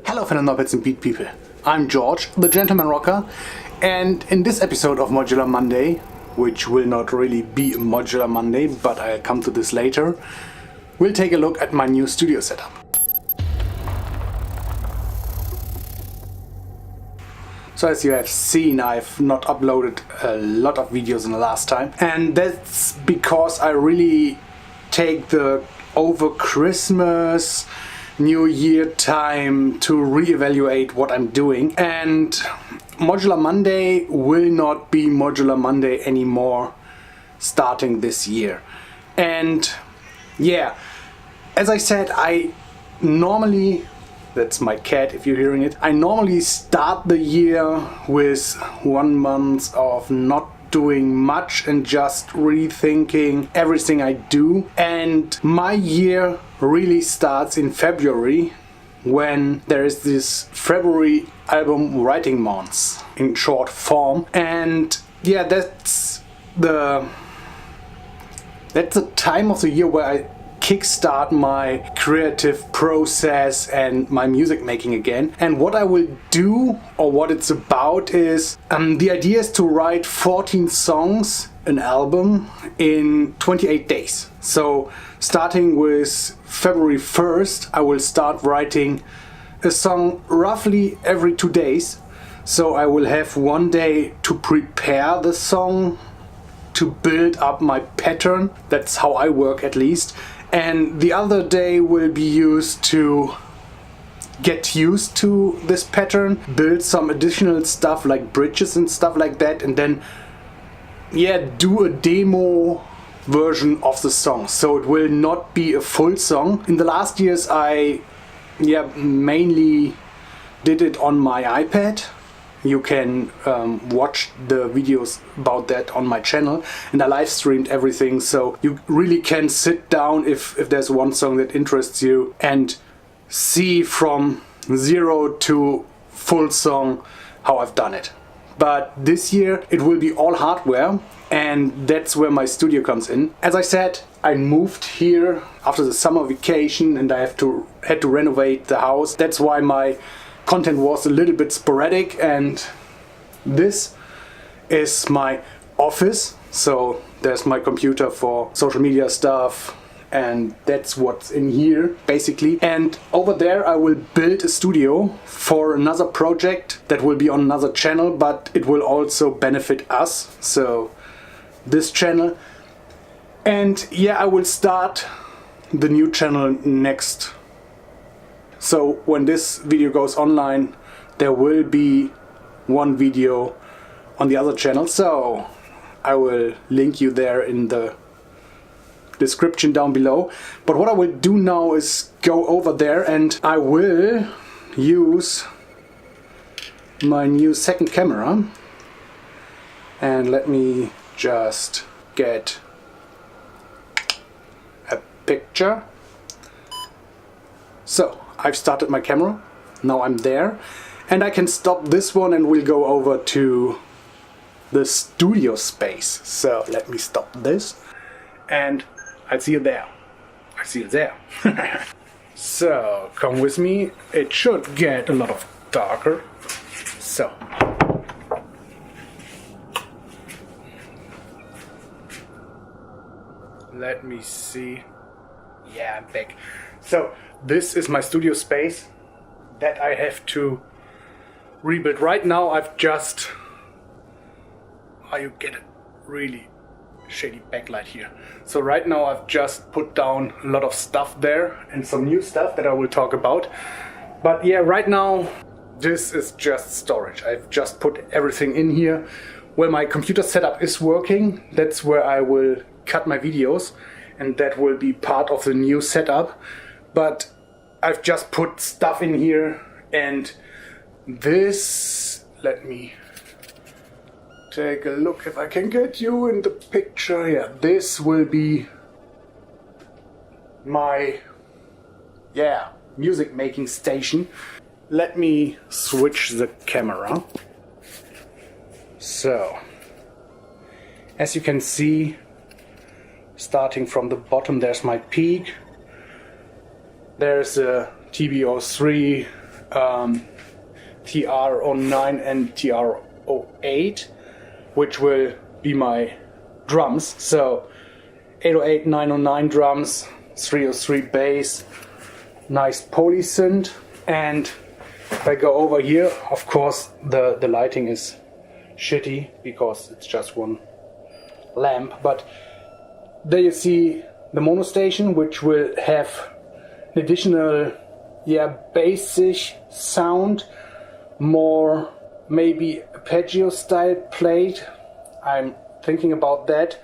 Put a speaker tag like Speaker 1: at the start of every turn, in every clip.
Speaker 1: Hello fellow Nobbits and Beat people, I'm George, the Gentleman Rocker, and in this episode of Modular Monday, which will not really be a Modular Monday, but I'll come to this later, we'll take a look at my new studio setup. So as you have seen, I've not uploaded a lot of videos in the last time, and that's because I really take the over Christmas New Year time to reevaluate what I'm doing, and Modular Monday will not be Modular Monday anymore starting this year. And yeah, as I said, I normally, that's my cat if you're hearing it, I normally start the year with 1 month of not doing much and just rethinking everything I do, and my year really starts in February when there is this February album writing month, in short FAWM. And yeah, that's the time of the year where I kickstart my creative process and my music making again. And what I will do, or what it's about, is the idea is to write 14 songs, an album, in 28 days. So starting with February 1st, I will start writing a song roughly every 2 days. So I will have 1 day to prepare the song, to build up my pattern. That's how I work, at least. And the other day will be used to get used to this pattern, build some additional stuff like bridges and stuff like that, and then do a demo version of the song. So it will not be a full song. In the last years I mainly did it on my iPad. You can watch the videos about that on my channel, and I live streamed everything, so you really can sit down if there's one song that interests you and see from zero to full song how I've done it. But this year it will be all hardware, and that's where my studio comes in. As I said, I moved here after the summer vacation and I had to renovate the house. That's why my content was a little bit sporadic, and this is my office. So there's my computer for social media stuff, and that's what's in here basically. And over there I will build a studio for another project that will be on another channel, but it will also benefit us, so this channel. And yeah, I will start the new channel next. So when this video goes online, there will be one video on the other channel, so I will link you there in the description down below. But what I will do now is go over there, and I will use my new second camera. And let me just get a picture. So I've started my camera, now I'm there, and I can stop this one and we'll go over to the studio space. So let me stop this and I'll see you there. I see you there. So come with me, it should get a lot of darker. So let me see. Yeah, I'm back. So this is my studio space that I have to rebuild. Right now I've just... Oh, you get a really shady backlight here. So right now I've just put down a lot of stuff there and some new stuff that I will talk about. But yeah, right now this is just storage. I've just put everything in here. Where my computer setup is working, that's where I will cut my videos, and that will be part of the new setup. But I've just put stuff in here, and this, let me take a look if I can get you in the picture. Yeah, this will be my music making station. Let me switch the camera. So as you can see, starting from the bottom, there's my peak. There's a TB03 TR09 and TR08, which will be my drums. So 808, 909 drums, 303 bass, nice poly synth. And if I go over here, of course the lighting is shitty because it's just one lamp, but there you see the mono station, which will have an additional bassish sound, more maybe arpeggio style played. I'm thinking about that.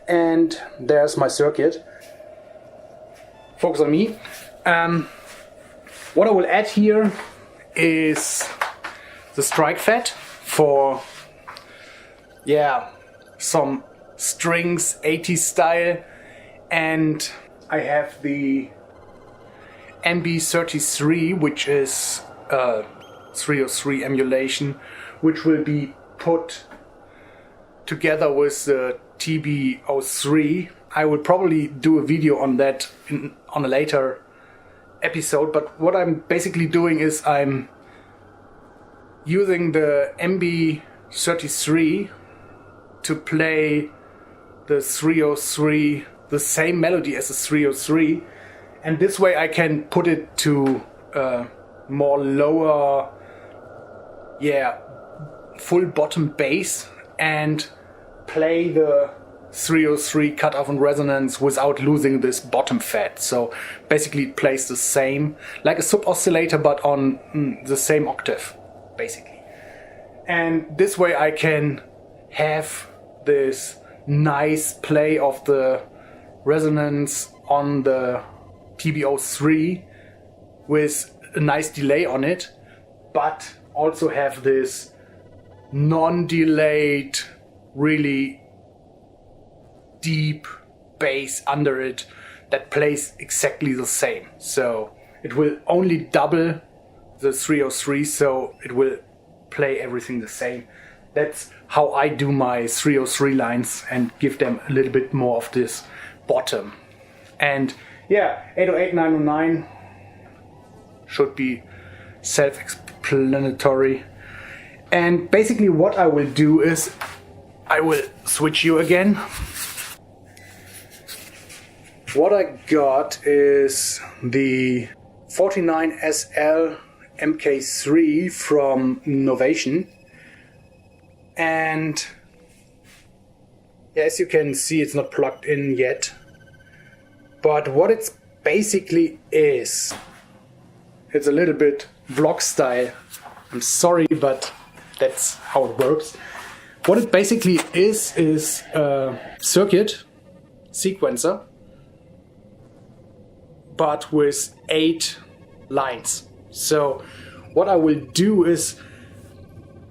Speaker 1: And there's my circuit. Focus on me. What I will add here is the strike fat for some strings 80s style, and I have the MB33, which is 303 emulation, which will be put together with the TB03. I will probably do a video on that on a later episode, but what I'm basically doing is I'm using the MB33 to play the 303, the same melody as the 303, and this way I can put it to more lower, full bottom bass and play the 303 cutoff and resonance without losing this bottom fat. So basically it plays the same, like a sub oscillator, but on the same octave, basically. And this way I can have this nice play of the resonance on the TB03 with a nice delay on it, but also have this non-delayed, really deep bass under it that plays exactly the same. So it will only double the 303, so it will play everything the same. That's how I do my 303 lines and give them a little bit more of this bottom. And 808, 909 should be self-explanatory. And basically what I will do is I will switch you again. What I got is the 49SL MK3 from Novation, and as you can see, it's not plugged in yet, but what it's basically is, it's a little bit vlog style. I'm sorry, but that's how it works. What it basically is a circuit sequencer, but with 8 lines. So what I will do is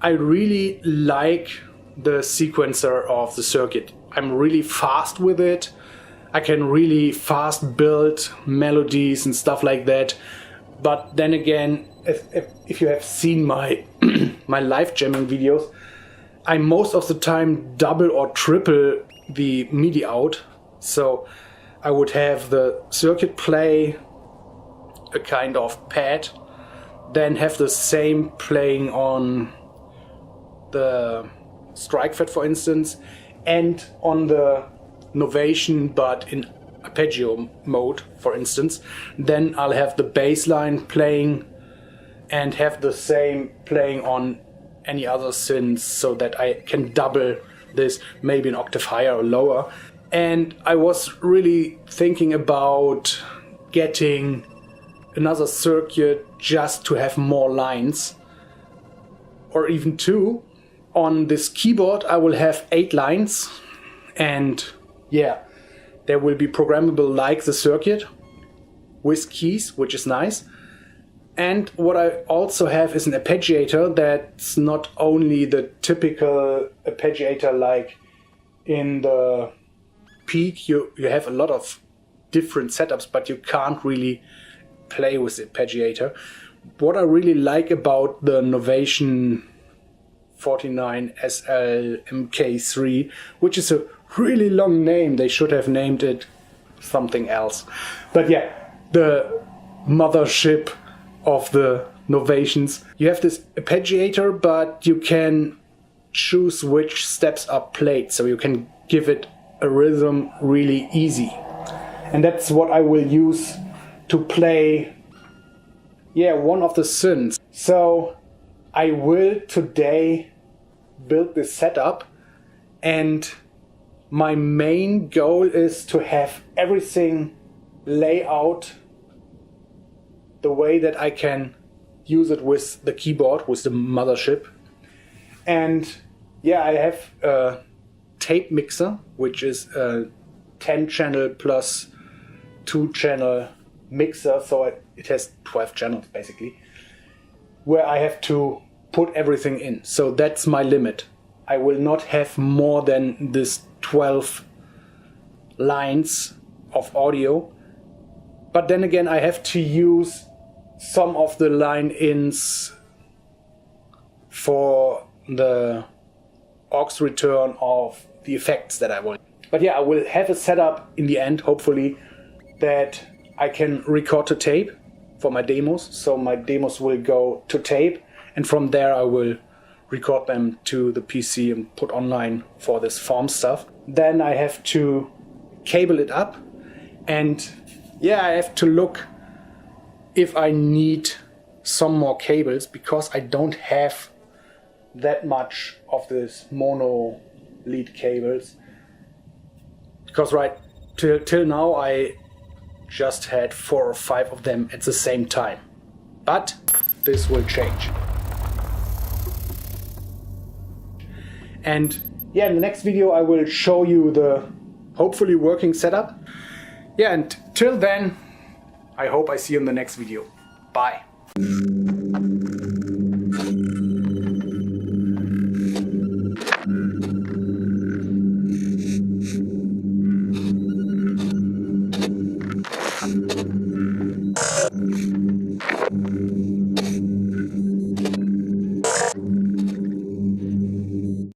Speaker 1: I really like the sequencer of the circuit. I'm really fast with it. I can really fast build melodies and stuff like that. But then again, if you have seen my my live jamming videos, I most of the time double or triple the MIDI out. So I would have the circuit play a kind of pad, then have the same playing on the strike fat, for instance, and on the Novation, but in arpeggio mode, for instance. Then I'll have the bass line playing and have the same playing on any other synths, so that I can double this, maybe an octave higher or lower. And I was really thinking about getting another circuit just to have more lines, or even 2. On this keyboard I will have 8 lines, and there will be programmable like the circuit with keys, which is nice. And what I also have is an arpeggiator that's not only the typical arpeggiator like in the Peak. You have a lot of different setups, but you can't really play with the arpeggiator. What I really like about the Novation 49SL MK3, which is a really long name, they should have named it something else. But the mothership of the novations. You have this arpeggiator, but you can choose which steps are played, so you can give it a rhythm really easy. And that's what I will use to play, one of the synths. So I will today build this setup, and my main goal is to have everything lay out the way that I can use it with the keyboard, with the mothership. And I have a tape mixer, which is a 10 channel plus 2 channel mixer, so it has 12 channels basically, where I have to put everything in. So that's my limit. I will not have more than this 12 lines of audio. But then again, I have to use some of the line-ins for the aux return of the effects that I want. But I will have a setup in the end, hopefully, that I can record to tape for my demos. So my demos will go to tape, and from there I will record them to the PC and put online for this FAWM stuff. Then I have to cable it up, and I have to look if I need some more cables, because I don't have that much of this mono lead cables, because till now I just had 4 or 5 of them at the same time. But this will change. And in the next video I will show you the hopefully working setup. And till then, I hope I see you in the next video. Bye.